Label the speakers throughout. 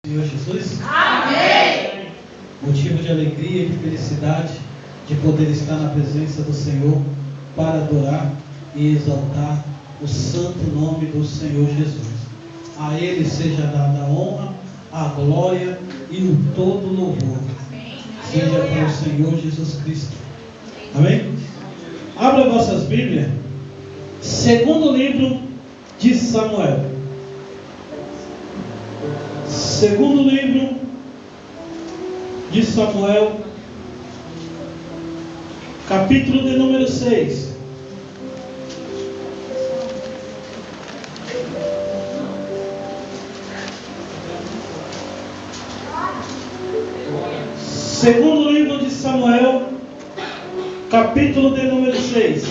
Speaker 1: Senhor Jesus?
Speaker 2: Amém!
Speaker 1: Motivo de alegria e de felicidade de poder estar na presença do Senhor para adorar e exaltar o santo nome do Senhor Jesus. A Ele seja dada a honra, a glória e o todo louvor. Seja para o Senhor Jesus Cristo. Amém? Abra vossas Bíblias. Segundo livro de Samuel. Segundo livro de Samuel, capítulo de número 6. Segundo livro de Samuel, capítulo de número 6.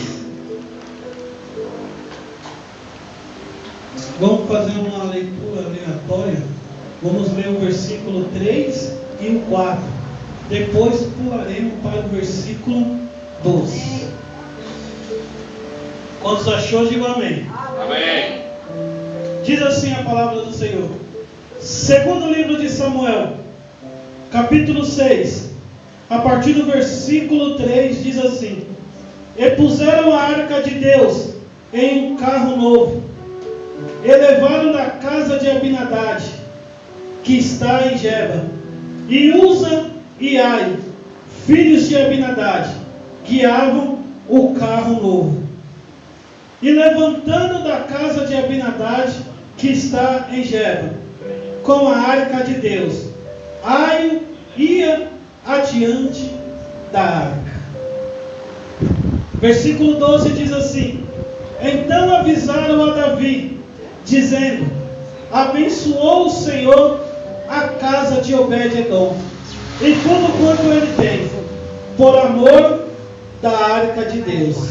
Speaker 1: Vamos fazer uma leitura aleatória. Vamos ler o versículo 3 e o 4. Depois pularemos para o versículo 12. Quantos achou, diga amém.
Speaker 2: Amém.
Speaker 1: Diz assim a palavra do Senhor. Segundo livro de Samuel, capítulo 6, a partir do versículo 3, diz assim: E puseram a arca de Deus em um carro novo, e levaram da casa de Abinadad, que está em Geba, e Uza e Ai, filhos de Abinadad, guiavam o carro novo. E levantando da casa de Abinadad, que está em Geba, com a arca de Deus, Ai ia adiante da arca. Versículo 12 diz assim: Então avisaram a Davi, dizendo: Abençoou o Senhor a casa de Obed-edom e tudo quanto ele tem, por amor da arca de Deus.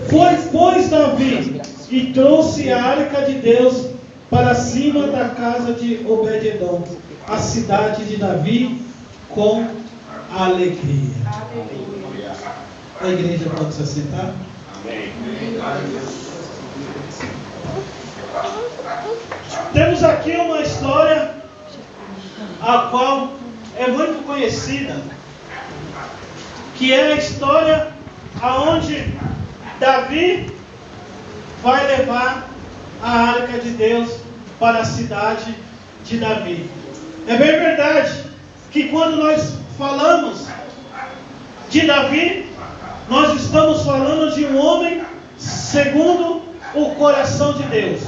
Speaker 1: Foi, pois, Davi e trouxe a arca de Deus para cima da casa de Obed-edom, a cidade de Davi, com alegria. A igreja pode se assentar?
Speaker 2: Amém.
Speaker 1: Temos aqui uma história a qual é muito conhecida, que é a história aonde Davi vai levar a arca de Deus para a cidade de Davi. É bem verdade que quando nós falamos de Davi, nós estamos falando de um homem segundo o coração de Deus.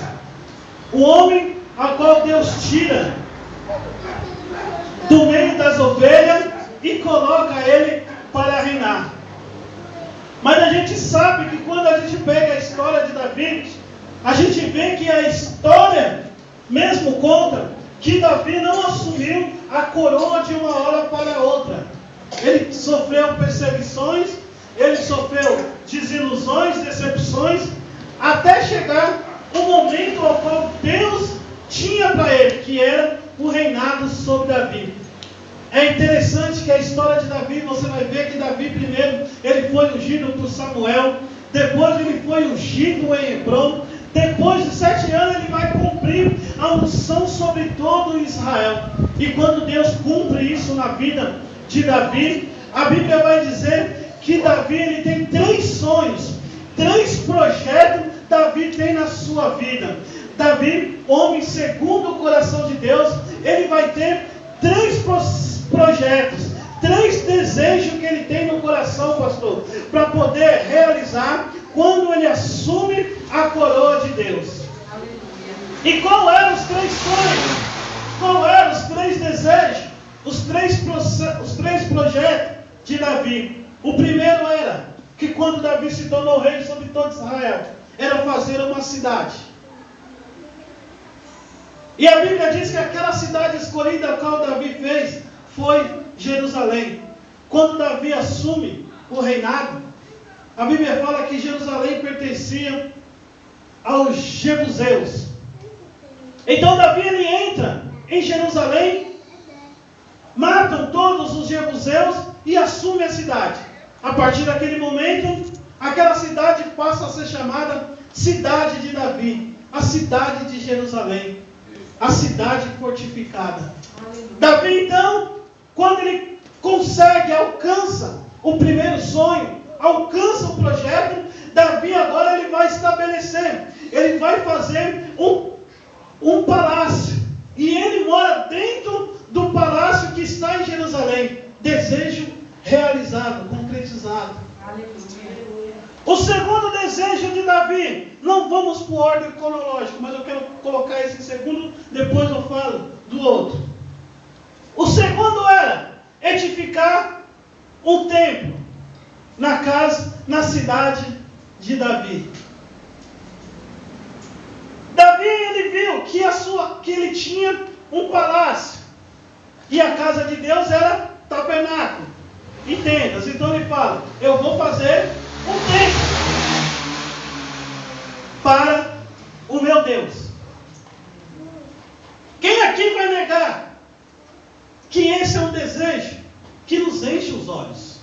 Speaker 1: O homem a qual Deus tira do meio das ovelhas e coloca ele para reinar. Mas a gente sabe que quando a gente pega a história de Davi, a gente vê que a história mesmo conta que Davi não assumiu a coroa de uma hora para outra. Ele sofreu perseguições, ele sofreu desilusões, decepções, até chegar o momento ao qual Deus tinha para ele, que era o reinado sobre Davi. É interessante que a história de Davi, você vai ver que Davi primeiro, ele foi ungido por Samuel, depois ele foi ungido em Hebrom, depois de 7 anos ele vai cumprir a unção sobre todo Israel. E quando Deus cumpre isso na vida de Davi, a Bíblia vai dizer que Davi ele tem 3 sonhos, 3 projetos Davi tem na sua vida. Davi, homem segundo o coração de Deus, ele vai ter 3 projetos, 3 desejos que ele tem no coração, pastor, para poder realizar quando ele assume a coroa de Deus. E qual eram os 3 sonhos? Qual eram os 3 desejos? Os 3 projetos de Davi. O primeiro era que quando Davi se tornou rei sobre todo Israel, era fazer uma cidade. E a Bíblia diz que aquela cidade escolhida a qual Davi fez foi Jerusalém. Quando Davi assume o reinado, a Bíblia fala que Jerusalém pertencia aos jebuseus. Então Davi ele entra em Jerusalém, matam todos os jebuseus e assume a cidade. A partir daquele momento, aquela cidade passa a ser chamada Cidade de Davi, a cidade de Jerusalém. a cidade fortificada. Davi, então, quando ele consegue, alcança o primeiro sonho, alcança o projeto, Davi agora ele vai estabelecer, ele vai fazer um palácio. E ele mora dentro do palácio que está em Jerusalém. Desejo realizado, concretizado.
Speaker 3: Aleluia.
Speaker 1: O segundo desejo de Davi, não vamos por ordem cronológica, mas eu quero colocar esse segundo, depois eu falo do outro. O segundo era edificar um templo na cidade de Davi. Davi, ele viu que ele tinha um palácio, e a casa de Deus era tabernáculo e tendas. Então ele fala, eu vou fazer um templo para o meu Deus. Quem aqui vai negar que esse é um desejo que nos enche os olhos,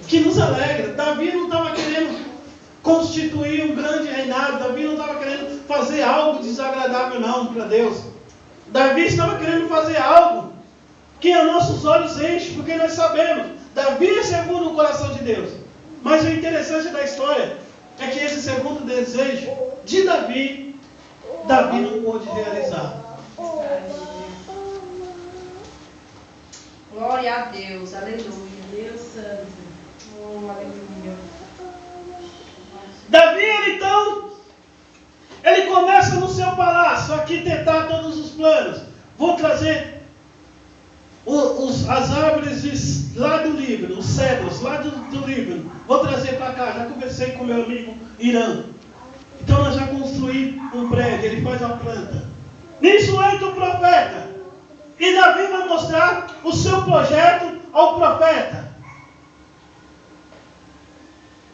Speaker 1: que nos alegra? Davi não estava querendo constituir um grande reinado, Davi não estava querendo fazer algo desagradável não para Deus. Davi estava querendo fazer algo que a nossos olhos enche, porque nós sabemos, Davi é segundo o coração de Deus. Mas o interessante da história é que esse segundo desejo de Davi não pôde realizar.
Speaker 3: Glória a Deus, aleluia.
Speaker 4: Deus santo.
Speaker 3: Oh, aleluia.
Speaker 1: Davi, ele começa no seu palácio a arquitetar todos os planos. Vou trazer as árvores lá do Líbano, os cedros lá do Líbano. Vou trazer para cá. Já conversei com meu amigo Irã. Então nós já construímos um prédio, ele faz a planta. Nisso entra o profeta. E Davi vai mostrar o seu projeto ao profeta.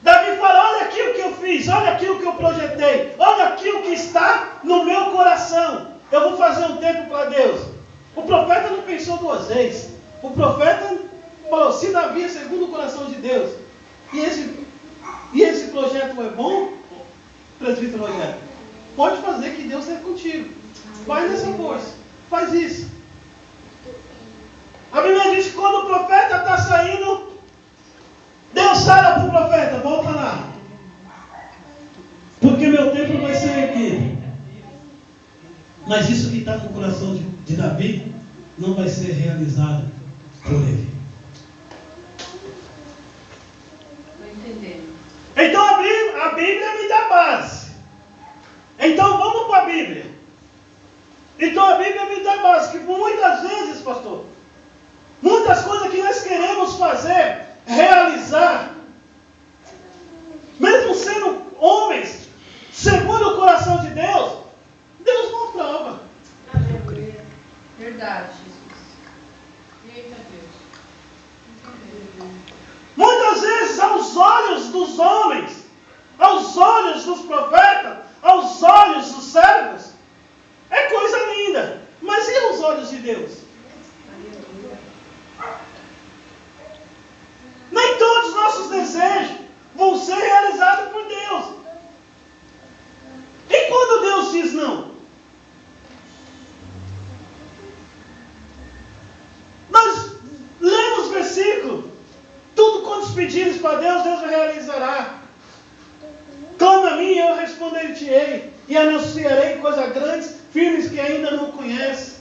Speaker 1: Davi fala, olha aqui o que eu fiz, olha aqui o que eu projetei, olha aqui o que está no meu coração. Eu vou fazer um templo para Deus. O profeta não pensou duas vezes. O profeta falou, se Davi é segundo o coração de Deus, e esse projeto é bom, presbítero Rogério, pode fazer que Deus é contigo. Vai nessa força, faz isso. A Bíblia diz que quando o profeta está saindo, Deus fala para o profeta, volta lá. Porque meu templo vai ser erguido. Mas isso que está no coração de Davi não vai ser realizado por ele.
Speaker 3: Estou entendendo.
Speaker 1: Então a Bíblia me dá base. Então vamos para a Bíblia. Então a Bíblia me dá base. Que muitas vezes, pastor, muitas coisas que nós queremos fazer, realizar, mesmo sendo homens, segundo o coração de Deus, Deus não aprova.
Speaker 4: Aleluia.
Speaker 3: Verdade, Jesus.
Speaker 4: Eita Deus.
Speaker 1: Muitas vezes, aos olhos dos homens, aos olhos dos profetas, aos olhos dos servos, é coisa linda. Mas e aos olhos de Deus? Nem todos os nossos desejos vão ser realizados por Deus. E quando Deus diz não? Nós lemos o versículo. Tudo quantos pedires para Deus, Deus realizará. Clama a mim e eu responder-te-ei. E anunciarei coisas grandes, firmes que ainda não conheces.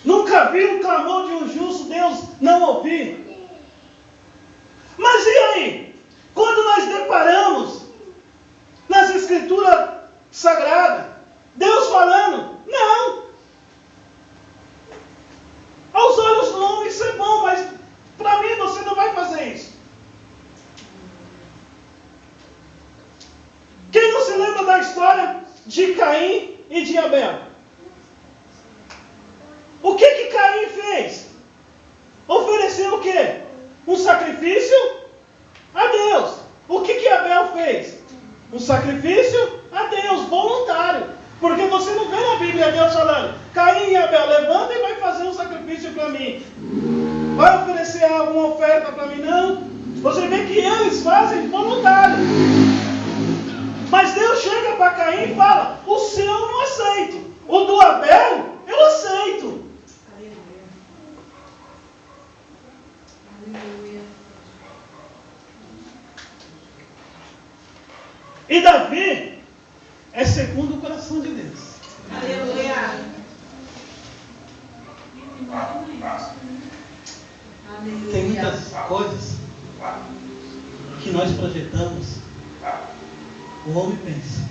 Speaker 1: Nunca vi um clamor de um justo Deus não ouvir. Mas e aí? Quando nós deparamos nas Escrituras Sagradas, Deus falando, não. Aos olhos do homem isso é bom, mas para mim você não vai fazer isso. Quem não se lembra da história de Caim e de Abel? O que Caim fez? Ofereceu o quê? Um sacrifício a Deus. O que Abel fez? Um sacrifício a Deus, voluntário. Porque você não vê na Bíblia Deus falando, Caim e Abel, levanta e vai fazer um sacrifício para mim. Vai oferecer alguma oferta para mim? Não. Você vê que eles fazem voluntário. Mas Deus chega para Caim e fala, o seu eu não aceito. O do Abel, E Davi é segundo o coração de Deus.
Speaker 4: Aleluia.
Speaker 1: Tem muitas coisas que nós projetamos, o homem pensa,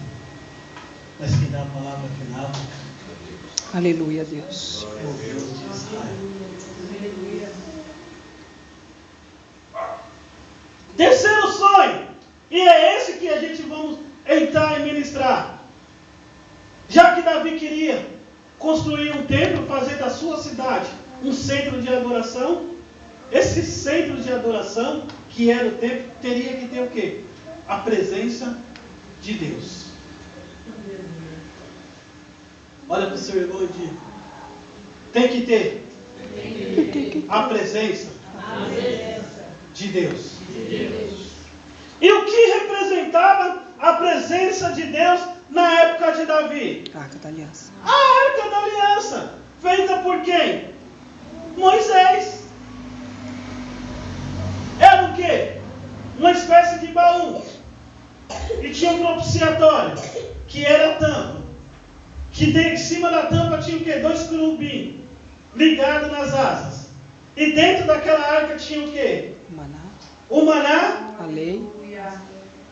Speaker 1: mas quem dá a palavra final
Speaker 5: Aleluia, Deus.
Speaker 1: é o Deus de Israel. Terceiro sonho, e é esse que a gente vamos entrar e ministrar. Já que Davi queria construir um templo, fazer da sua cidade um centro de adoração, esse centro de adoração, que era o templo, teria que ter o quê? A presença de Deus. Olha para o seu irmão e diga: tem que ter a presença de Deus. E o que representava a presença de Deus na época de Davi?
Speaker 5: Arca da Aliança.
Speaker 1: A Arca da Aliança, feita por quem? Moisés. Era o quê? Uma espécie de baú. E tinha um propiciatório, que era a tampa. Que em cima da tampa tinha o quê? 2 querubins ligados nas asas. E dentro daquela arca tinha o quê?
Speaker 5: O maná,
Speaker 1: O maná,
Speaker 5: a lei,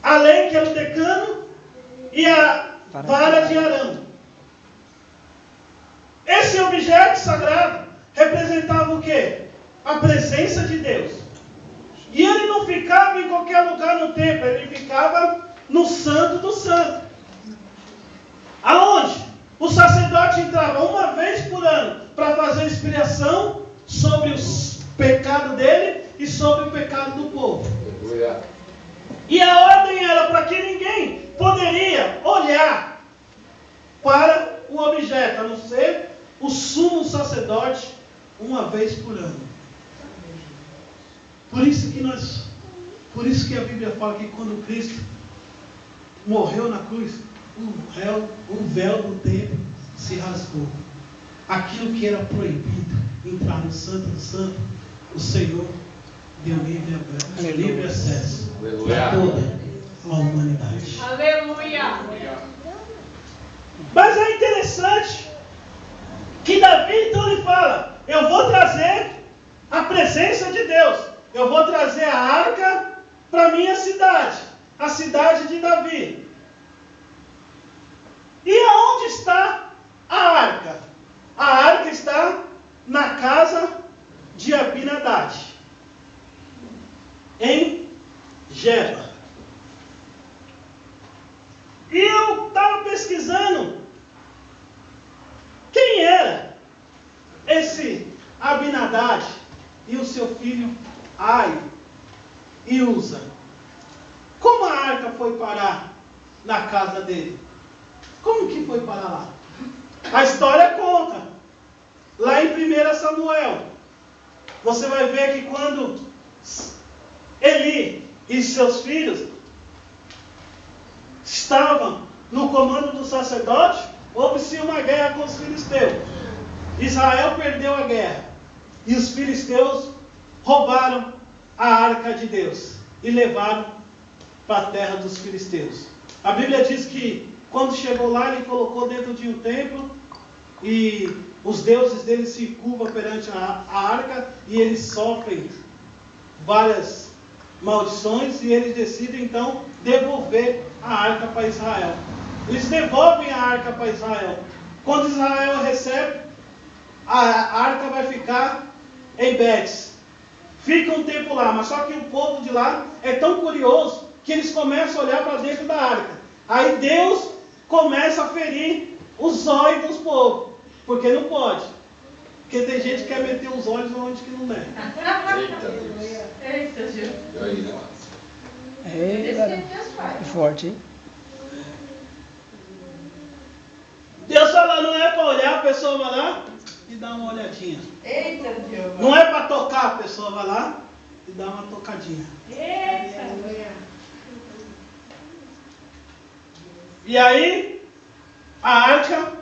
Speaker 1: a lei, que era o decano, e a vara de Arão. Esse objeto sagrado representava o quê? A presença de Deus. E ele não ficava em qualquer lugar no templo, ele ficava no Santo do Santo. Aonde? O sacerdote entrava uma vez por ano para fazer expiação sobre o pecado dele e sobre o pecado do povo. E a ordem era para que ninguém poderia olhar para o objeto, a não ser o sumo sacerdote uma vez por ano. Por isso que a Bíblia fala que quando Cristo morreu na cruz, o véu do templo se rasgou. Aquilo que era proibido, entrar no Santo do Santo, o Senhor deu livre acesso para toda a humanidade.
Speaker 4: Aleluia.
Speaker 1: Mas é interessante que Davi então lhe fala: eu vou trazer a presença de Deus, eu vou trazer a arca para minha cidade, a cidade de Davi. E aonde está a arca? A arca está na casa de Abinadab, em Geba. E eu estava pesquisando quem era esse Abinadab e o seu filho Ai e Uza. Como a arca foi parar na casa dele? Como que foi parar lá? A história conta. Lá em 1 Samuel, você vai ver que quando Eli e seus filhos estavam no comando do sacerdote, houve-se uma guerra com os filisteus. Israel perdeu a guerra. E os filisteus roubaram a arca de Deus e levaram para a terra dos filisteus. A Bíblia diz que quando chegou lá, ele colocou dentro de um templo e os deuses dele se curvam perante a arca e eles sofrem várias maldições e eles decidem então devolver a arca para Israel. Eles devolvem a arca para Israel. Quando Israel recebe, a arca vai ficar em Betes. Fica um tempo lá, mas só que o povo de lá é tão curioso que eles começam a olhar para dentro da arca. Aí Deus começa a ferir os olhos dos povos, porque não pode. Porque tem gente que quer meter os olhos onde que não deve.
Speaker 3: Eita, Deus.
Speaker 5: É,
Speaker 3: Esse
Speaker 5: cara.
Speaker 3: que Deus faz.
Speaker 5: É forte, hein?
Speaker 1: Deus fala, não é para olhar, a pessoa vai lá e dá uma olhadinha.
Speaker 3: Eita, Deus.
Speaker 1: Não é para tocar, a pessoa vai lá e dá uma tocadinha.
Speaker 4: Eita.
Speaker 1: E aí, a arca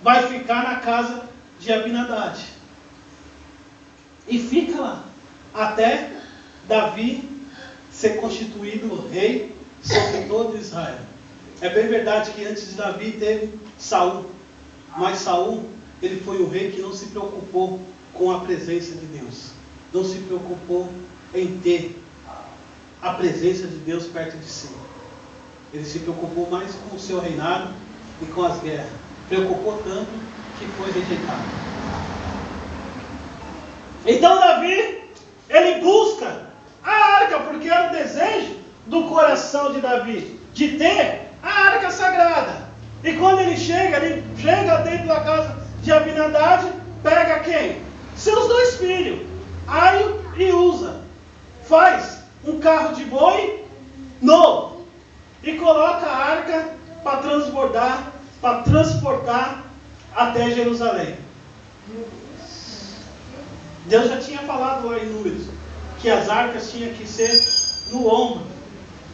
Speaker 1: vai ficar na casa de Abinadab. E fica lá, até Davi ser constituído rei sobre todo Israel. É bem verdade que antes de Davi teve Saul, mas Saul, ele foi um rei que não se preocupou com a presença de Deus, não se preocupou em ter a presença de Deus perto de si. Ele se preocupou mais com o seu reinado e com as guerras. Preocupou tanto que foi rejeitado. Então Davi, ele busca a arca, porque era o desejo do coração de Davi, de ter a arca sagrada. E quando ele chega dentro da casa de Abinadab, pega quem? Seus 2 filhos, Aio e Uza. Faz um carro de boi novo e coloca a arca para transportar até Jerusalém. Deus já tinha falado lá em Números que as arcas tinham que ser no ombro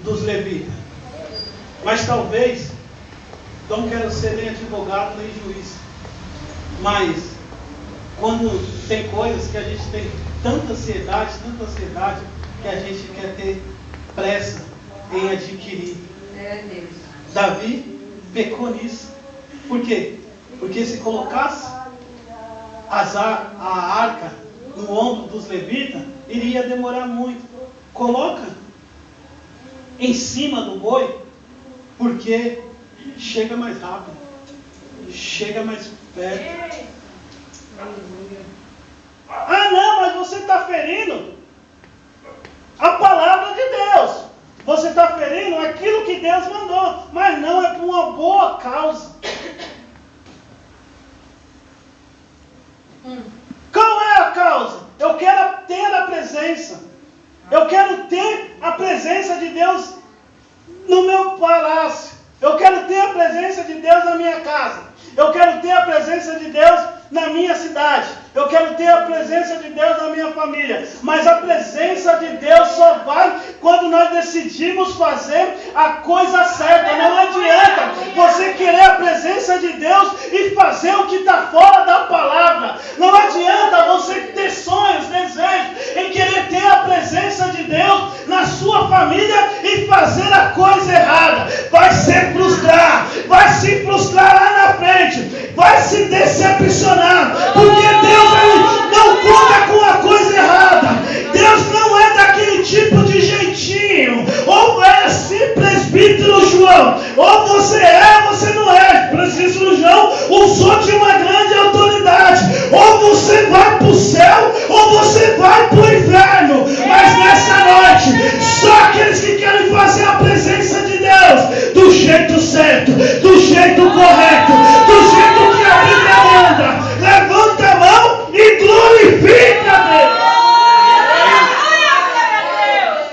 Speaker 1: dos levitas. Mas talvez, não quero ser nem advogado nem juiz, mas quando tem coisas que a gente tem tanta ansiedade, que a gente quer ter pressa em adquirir.
Speaker 3: Deus.
Speaker 1: Davi pecou nisso. Por quê? Porque se colocasse a arca no ombro dos levitas, iria demorar muito. Coloca em cima do boi, porque chega mais rápido, chega mais perto. Ah não, mas você está ferindo a palavra de Deus. Você está ferindo aquilo que Deus mandou, mas não é por uma boa causa. Qual é a causa? Eu quero ter a presença. Eu quero ter a presença de Deus no meu palácio. Eu quero ter a presença de Deus na minha casa. Eu quero ter a presença de Deus na minha cidade. Eu quero ter a presença de Deus na minha família. Mas a presença de Deus só vai quando nós decidimos fazer a coisa certa. Não adianta você querer a presença de Deus e fazer o que está fora da palavra. Não adianta você ter sonhos, desejos, em querer ter a presença de Deus na sua família e fazer a coisa errada. Vai se frustrar. Vai se frustrar lá na frente. Vai se decepcionar. Porque Deus não conta com a coisa errada. Deus não é daquele tipo de jeitinho. Ou é assim, presbítero João. Ou você é, ou você não é. Presbítero João usou de uma grande autoridade. Ou você vai para o céu, ou você vai para o inferno. Mas nessa noite, só aqueles que querem fazer a presença de Deus do jeito certo, do jeito correto, do jeito que a Bíblia manda, levanta a mão e glorifica a Deus.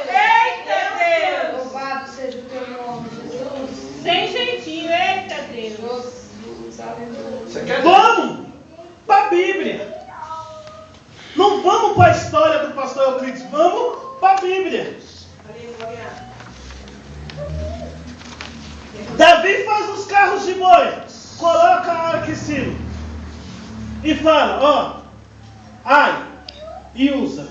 Speaker 4: Eita Deus!
Speaker 3: Louvado seja o teu nome, Jesus.
Speaker 4: Sem jeitinho, eita Deus!
Speaker 3: Jesus, aleluia.
Speaker 1: Vamos para a Bíblia. Não vamos para a história do pastor Euclides, vamos para a Bíblia. Davi faz os carros de boi, coloca a arca em cima e fala, Ai e Uza,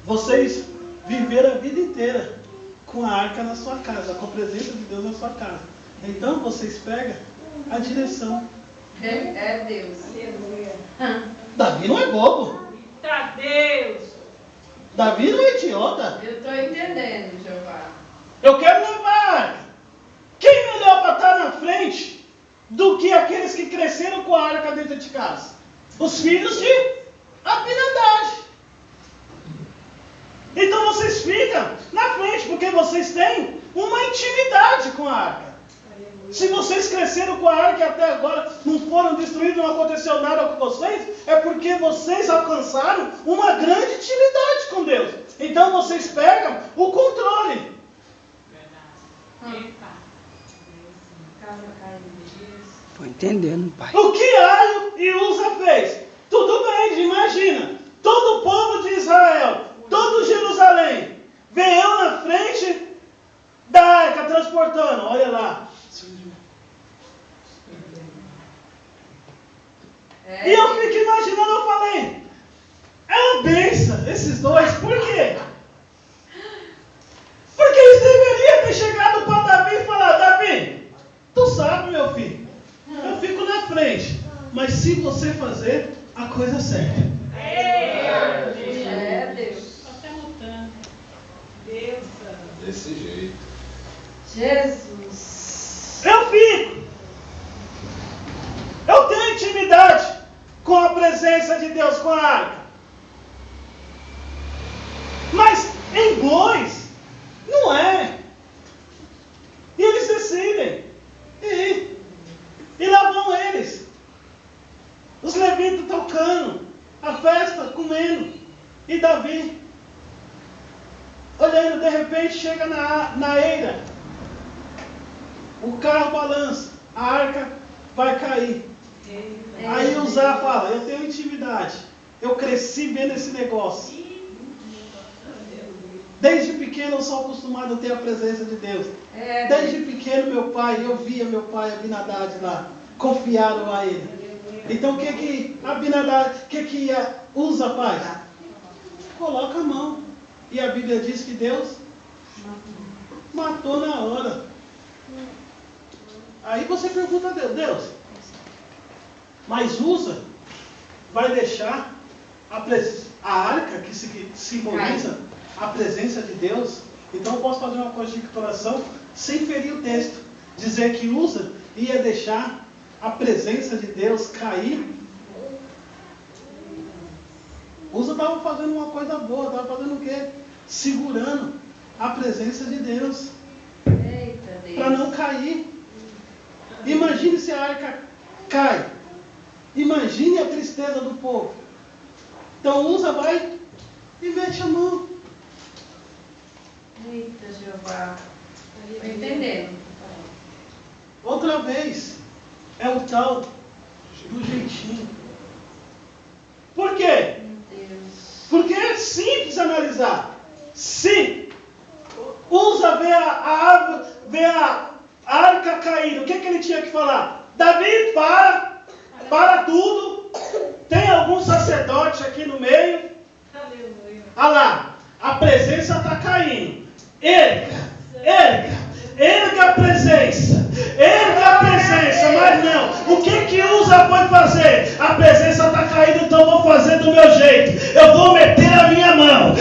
Speaker 1: vocês viveram a vida inteira com a arca na sua casa, com a presença de Deus na sua casa. Então vocês pegam a direção.
Speaker 3: É Deus.
Speaker 1: Davi não é bobo.
Speaker 4: Eita Deus!
Speaker 1: Davi não é idiota.
Speaker 3: Eu estou entendendo, Jeová.
Speaker 1: Eu quero levar a arca. Quem melhor para estar na frente do que aqueles que cresceram com a arca dentro de casa? Os filhos de Abinadab. Então vocês ficam na frente, porque vocês têm uma intimidade com a arca. Se vocês cresceram com a arca e até agora não foram destruídos, não aconteceu nada com vocês, é porque vocês alcançaram uma grande intimidade com Deus. Então vocês pegam o controle.
Speaker 5: Estou entendendo, pai.
Speaker 1: O que Aio e Uza fez? Tudo bem, imagina. Todo o povo de Israel, todo Jerusalém, veio na frente da arca transportando. Olha lá. E eu fico imaginando, eu falei, é uma bênção esses dois. Por quê? Porque eles deveriam ter chegado meu filho? Eu fico na frente. Mas se você fazer a coisa certa.
Speaker 3: É Deus.
Speaker 4: Só perguntando. Deus, santo.
Speaker 2: Desse jeito.
Speaker 3: Jesus.
Speaker 1: Eu fico. Eu tenho intimidade com a presença de Deus, com a arca. Mas em bois, não é. E eles decidem ir. E lá vão eles. Os levitas tocando, a festa comendo. E Davi, olhando, de repente chega na eira. O carro balança, a arca vai cair. Aí Uzá fala, eu tenho intimidade. Eu cresci vendo esse negócio. Desde pequeno eu sou acostumado a ter a presença de Deus. Desde pequeno eu via meu pai Abinadad lá. Confiaram a ele. Então o que Abinadad, Uza faz? Coloca a mão. E a Bíblia diz que Deus matou na hora. Aí você pergunta a Deus, mas Uza vai deixar a arca que simboliza a presença de Deus? Então eu posso fazer uma conjecturação sem ferir o texto. Dizer que Uza ia deixar a presença de Deus cair. Uza estava fazendo uma coisa boa, estava fazendo o quê? Segurando a presença de Deus. Para não cair. Imagine se a arca cai. Imagine a tristeza do povo. Então Uza vai e mete a mão.
Speaker 3: Eita, Jeová. Estou entendendo.
Speaker 1: Outra vez, é o tal do jeitinho. Por quê?
Speaker 3: Meu Deus.
Speaker 1: Porque é simples analisar. Se Uza vê a arca caindo, o que ele tinha que falar? Davi, para tudo. Tem algum sacerdote aqui no meio?
Speaker 4: Aleluia.
Speaker 1: Olha lá, a presença está caindo. Erga a presença. Mas não, o que Uza foi fazer? A presença está caindo, então eu vou fazer do meu jeito. Eu vou meter a minha mão.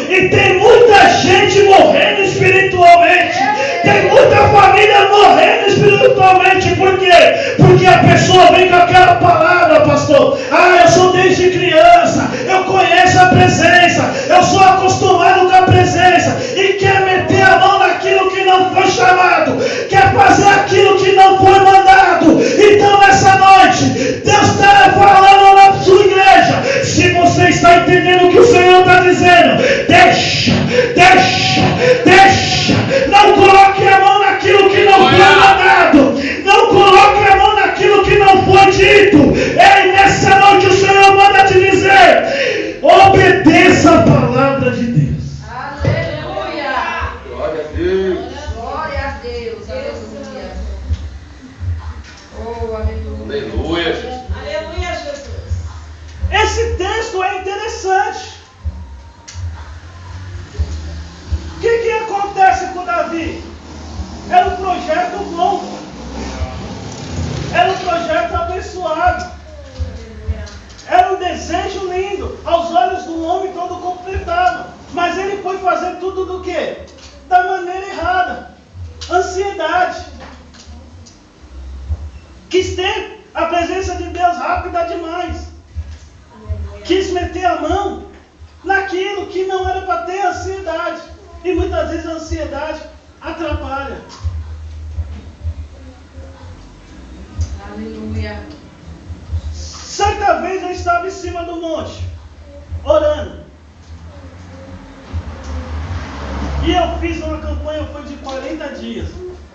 Speaker 1: E tem muita gente morrendo espiritualmente. Tem muita família morrendo espiritualmente. Por quê? Porque a pessoa vem com aquela palavra, pastor. Eu sou desde criança. Eu conheço a presença. Eu sou acostumado com a presença. E quer meter a mão naquilo que não foi chamado. Quer fazer aquilo que não foi mandado. Então essa noite, Deus está falando na sua igreja. Se você está entendendo o que o Senhor está dizendo, deixa. Não coloque a mão naquilo que não foi mandado. Não coloque a mão naquilo que não foi dito. Nessa noite o Senhor manda te dizer: obedeça a palavra de Deus.
Speaker 3: Aleluia.
Speaker 2: Glória a Deus.
Speaker 3: Glória a Deus. Aleluia. Oh, aleluia.
Speaker 2: Aleluia, Jesus.
Speaker 4: Aleluia, Jesus.
Speaker 1: Esse texto é interessante. O que acontece com Davi? Era um projeto bom. Era um projeto abençoado. Era um desejo lindo. Aos olhos do homem todo completado. Mas ele foi fazer tudo do quê? Da maneira errada. Ansiedade. Quis ter a presença de Deus rápida demais. Quis meter a mão naquilo que não era para ter ansiedade. E muitas vezes a ansiedade atrapalha.
Speaker 3: Aleluia.
Speaker 1: Certa vez eu estava em cima do monte, orando. E eu fiz uma campanha, foi de 40 dias.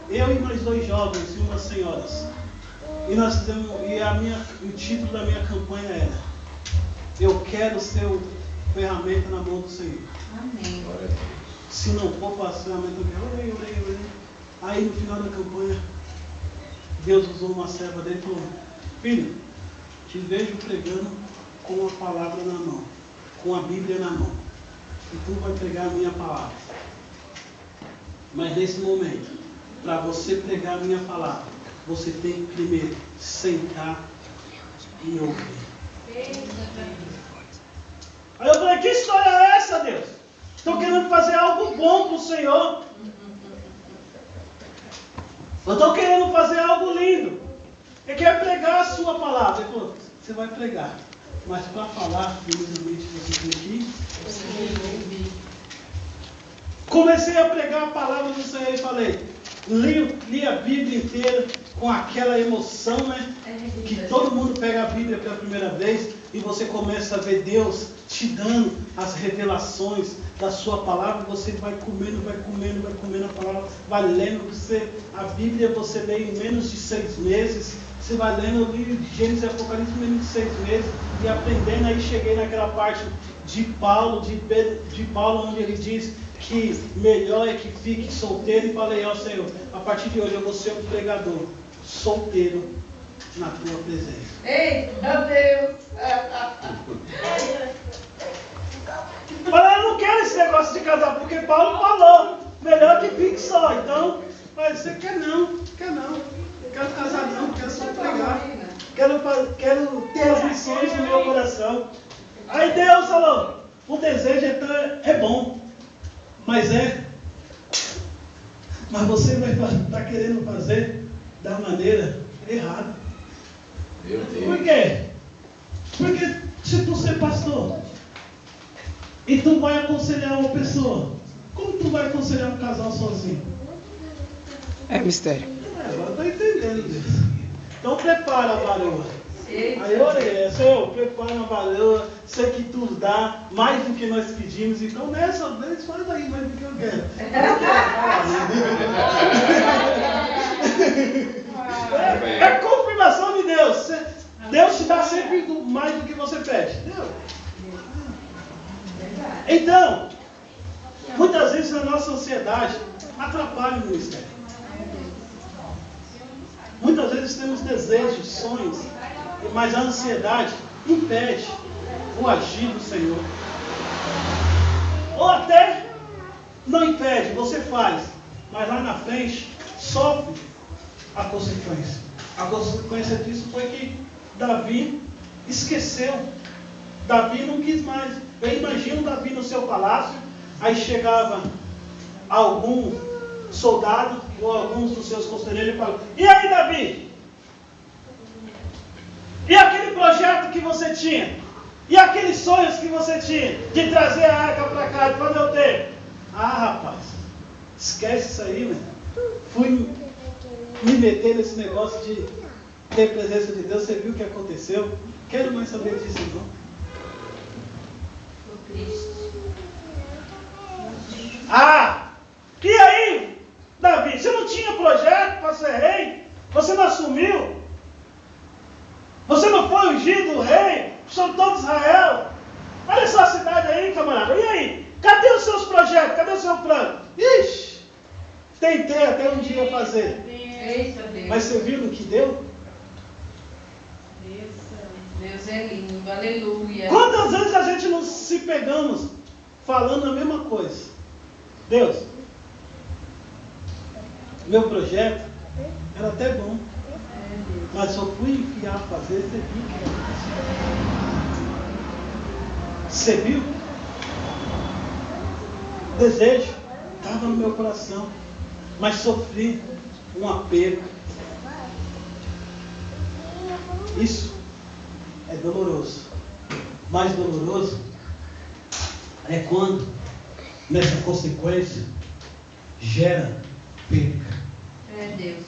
Speaker 1: Eu e mais 2 jovens e umas senhoras. E nós fizemos, o título da minha campanha era: eu quero ser o ferramenta na mão do Senhor.
Speaker 3: Amém.
Speaker 2: Glória a Deus.
Speaker 1: Se não for para a ferramenta, eu orei. Aí no final da campanha, Deus usou uma serva dele e falou: filho, te vejo pregando com a palavra na mão, com a Bíblia na mão. E tu vai pregar a minha palavra. Mas nesse momento, para você pregar a minha palavra, você tem que primeiro sentar e ouvir. Aí eu falei, que história é essa, Deus? Estou querendo fazer algo bom para o Senhor. Eu estou querendo fazer algo lindo. Ele quer pregar a sua palavra. Ele falou, você vai pregar. Mas para falar, primeiramente, você tem que ouvir. Comecei a pregar a palavra do Senhor e falei, li a Bíblia inteira com aquela emoção, né? Que todo mundo pega a Bíblia pela primeira vez e você começa a ver Deus te dando as revelações da sua palavra. Você vai comendo a palavra, vai lendo. A Bíblia você lê em menos de 6 meses. Você vai lendo o livro de Gênesis e Apocalipse em menos de 6 meses e aprendendo. Aí cheguei naquela parte de Paulo, de Paulo, onde ele diz que melhor é que fique solteiro, e falei ao Senhor, a partir de hoje eu vou ser um pregador solteiro na tua presença.
Speaker 3: Eita Deus!
Speaker 1: Mas eu não quero esse negócio de casar, porque Paulo falou, melhor que fique só. Então, mas você quer não, quero casar não, quero só pregar, quero ter as missões no meu coração. Aí Deus falou, o desejo é bom, mas você vai estar querendo fazer da maneira errada.
Speaker 2: Meu Deus.
Speaker 1: Por quê? Porque se tu ser pastor e tu vai aconselhar uma pessoa, como tu vai aconselhar um casal sozinho?
Speaker 5: É mistério.
Speaker 1: Agora eu estou entendendo Deus. Então prepara a varoa. Aí eu orei, Senhor, prepara a varoa, sei que tu dá mais do que nós pedimos, então nessa vez faz aí mais do que eu quero. É a confirmação de Deus. Deus te dá sempre mais do que você pede. Então, muitas vezes a nossa ansiedade atrapalha o ministério. Muitas vezes temos desejos, sonhos, mas a ansiedade impede o agir do Senhor. Ou até não impede, você faz, mas lá na frente sofre a consequência. A consequência disso foi que Davi esqueceu. Davi não quis mais. Eu imagino Davi no seu palácio, aí chegava algum soldado ou alguns dos seus conselheiros e falavam, e aí Davi? E aquele projeto que você tinha? E aqueles sonhos que você tinha? De trazer a arca para cá, de fazer o tempo? Ah, rapaz, esquece isso aí, né? Fui me meter nesse negócio de ter presença de Deus, você viu o que aconteceu? Quero mais saber disso não. Ah, e aí, Davi, você não tinha projeto para ser rei? Você não assumiu? Você não foi ungido rei sobre todo Israel? Olha só a cidade aí, camarada. E aí? Cadê os seus projetos? Cadê o seu plano? Ixi, tentei até um dia fazer.
Speaker 3: Eita Deus!
Speaker 1: Mas você viu no que deu?
Speaker 3: Deus é lindo, aleluia!
Speaker 1: Quantas vezes a gente não se pegamos falando a mesma coisa? Deus, meu projeto era até bom, mas só fui enfiar a fazer, você viu que aconteceu. Você viu? Desejo estava no meu coração, mas sofri um apego. Isso é doloroso. Mais doloroso é quando nessa consequência gera perca.
Speaker 3: É Deus.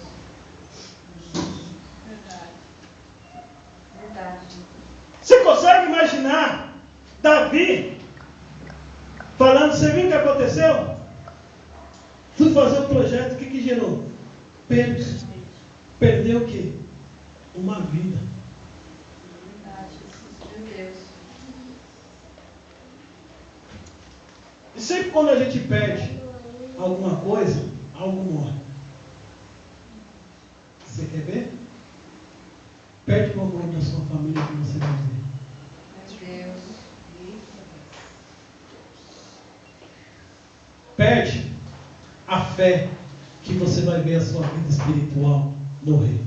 Speaker 3: Verdade.
Speaker 1: Você consegue imaginar Davi falando, você viu o que aconteceu? Fui fazer o projeto, o que gerou? Perda. Perdeu o quê? Uma vida.
Speaker 3: Meu Deus.
Speaker 1: E sempre quando a gente perde alguma coisa, algo morre. Você quer ver? Perde o amor da sua família que você vai ver.
Speaker 3: Meu Deus.
Speaker 1: Perde a fé que você vai ver a sua vida espiritual morrer.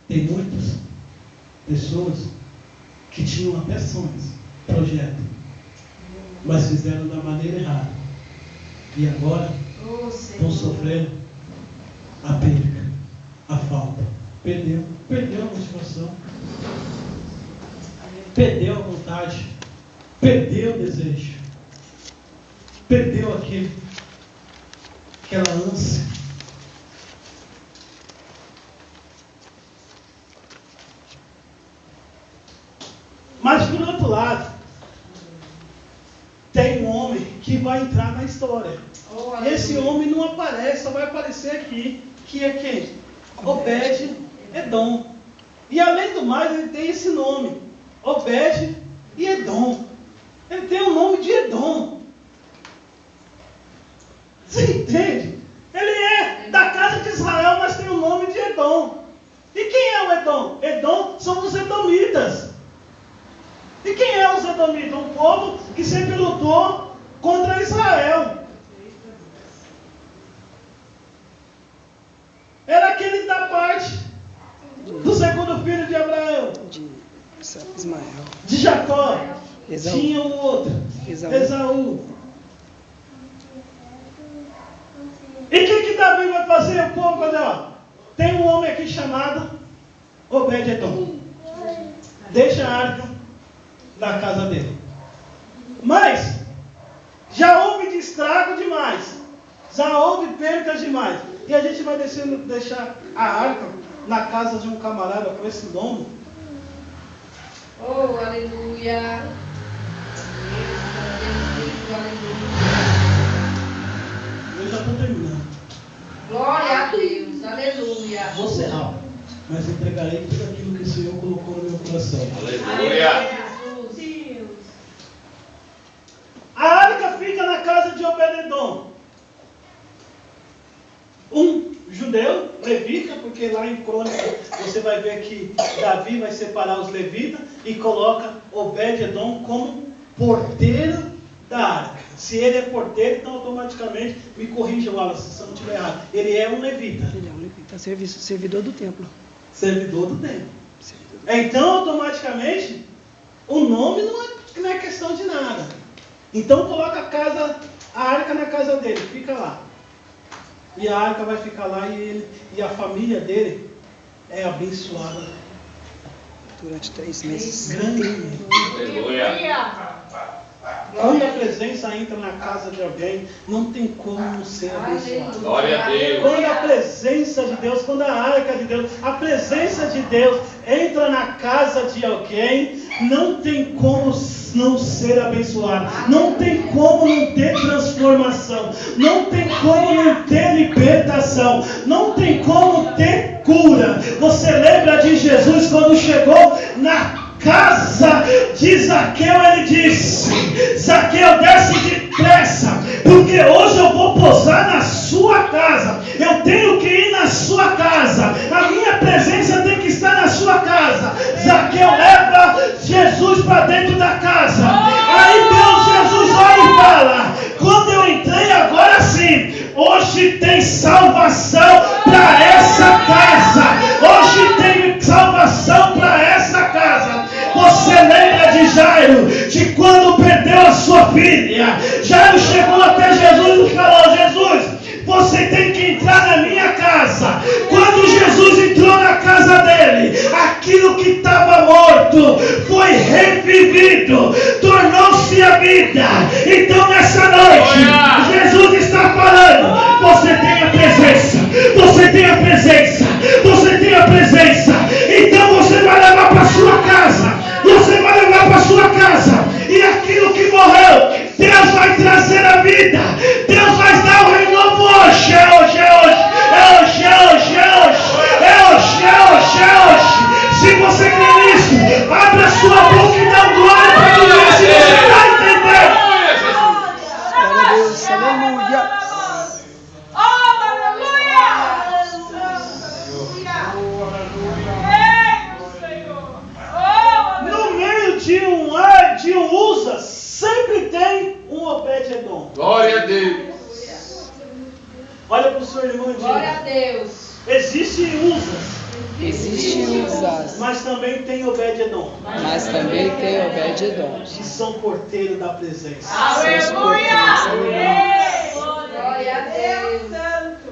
Speaker 1: Tem muitas pessoas que tinham até sonhos, projetos, mas fizeram da maneira errada. E agora estão sofrendo a perca, a falta. Perdeu a motivação, perdeu a vontade, perdeu o desejo, perdeu aquela ânsia. Mas por outro lado, tem um homem que vai entrar na história. Esse homem não aparece, só vai aparecer aqui, que é quem? Obed-Edom. E além do mais, ele tem esse nome, Obed e Edom. Ele tem o nome de Edom. Você entende? Ele é da casa de Israel, mas tem o nome de Edom. E quem é o Edom? Edom são os edomitas. E quem é os edomitas? Um povo que sempre lutou contra Israel. Era aquele da parte do segundo filho de Abraão,
Speaker 5: De Ismael.
Speaker 1: de Jacó.
Speaker 5: Esaú.
Speaker 1: Tinha o outro, Esaú. E o que Davi vai fazer? O povo, olha, ó, tem um homem aqui chamado Obed-Edom. Deixa a arca na casa dele. Mas já houve estrago demais. Já houve percas demais. E a gente vai deixar a arca na casa de um camarada com esse nome.
Speaker 3: Oh, aleluia.
Speaker 1: Eu já estou terminando.
Speaker 3: Glória a Deus, aleluia.
Speaker 1: Vou ser rápido, mas entregarei tudo aquilo que o Senhor colocou no meu coração.
Speaker 2: Aleluia.
Speaker 1: A arca fica na casa de Obed-Edom. Um judeu, levita, porque lá em Crônica você vai ver que Davi vai separar os levitas e coloca Obed-Edom como porteiro da arca. Se ele é porteiro, então automaticamente, me corrija, Wallace, se eu não estiver errado, ele é um levita.
Speaker 5: Ele é um levita, servidor do templo.
Speaker 1: Servidor do templo. Então, automaticamente, o nome não é questão de nada. Então, coloca a arca na casa dele, fica lá. E a arca vai ficar lá e a família dele é abençoada
Speaker 5: Durante 3 meses.
Speaker 1: grandemente.
Speaker 2: Aleluia.
Speaker 1: Quando a presença entra na casa de alguém, não tem como não ser abençoado.
Speaker 2: Glória a Deus.
Speaker 1: Quando a presença de Deus, quando a arca de Deus, a presença de Deus entra na casa de alguém, não tem como não ser abençoado. Não tem como não ter transformação. Não tem como não ter libertação. Não tem como ter cura. Você lembra de Jesus quando chegou na casa de Zaqueu? Ele disse: Zaqueu, desce depressa, porque hoje eu vou pousar na sua casa. Eu tenho que ir na sua casa. A minha presença tem que estar na sua casa. Zaqueu leva Jesus para dentro da casa. Aí Deus, Jesus olha e fala: quando eu entrei, agora sim, hoje tem salvação para essa casa. Hoje tem salvação para essa casa. Você lembra de Jairo, de quando perdeu a sua filha? Jairo chegou até Jesus e falou: Jesus, você tem que entrar na minha casa. Quando Jesus entrou na casa dele, aquilo que estava morto foi revivido, tornou-se a vida. Então nessa noite, Jesus está falando: você tem a presença, você tem a presença, você tem a presença. Então você vai levar para sua casa, você vai levar para sua casa, e aquilo que morreu, Deus vai trazer a vida. Deus vai dar o renovo hoje. É hoje, é hoje, é hoje, é hoje, é hoje, é hoje, é hoje, é hoje. Se você crê nisso, abre a sua boca e dá glória para Deus, se você está entendendo.
Speaker 5: Glória a Deus, aleluia.
Speaker 1: Olha para o seu irmão e
Speaker 3: Glória a
Speaker 1: diga:
Speaker 3: Deus.
Speaker 1: existe Uzas,
Speaker 5: Existe Uzas,
Speaker 1: mas também tem Obed-edom,
Speaker 5: mas também tem Obed-edom.
Speaker 1: que são porteiro da presença.
Speaker 4: Aleluia!
Speaker 3: Glória a Deus.
Speaker 4: Santo.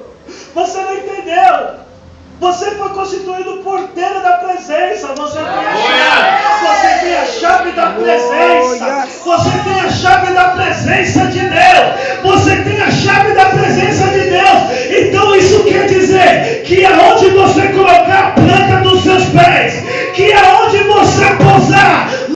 Speaker 1: Você não entendeu? Você foi constituído porteiro da presença. Você tem a chave da presença. Você tem a chave da presença de Deus.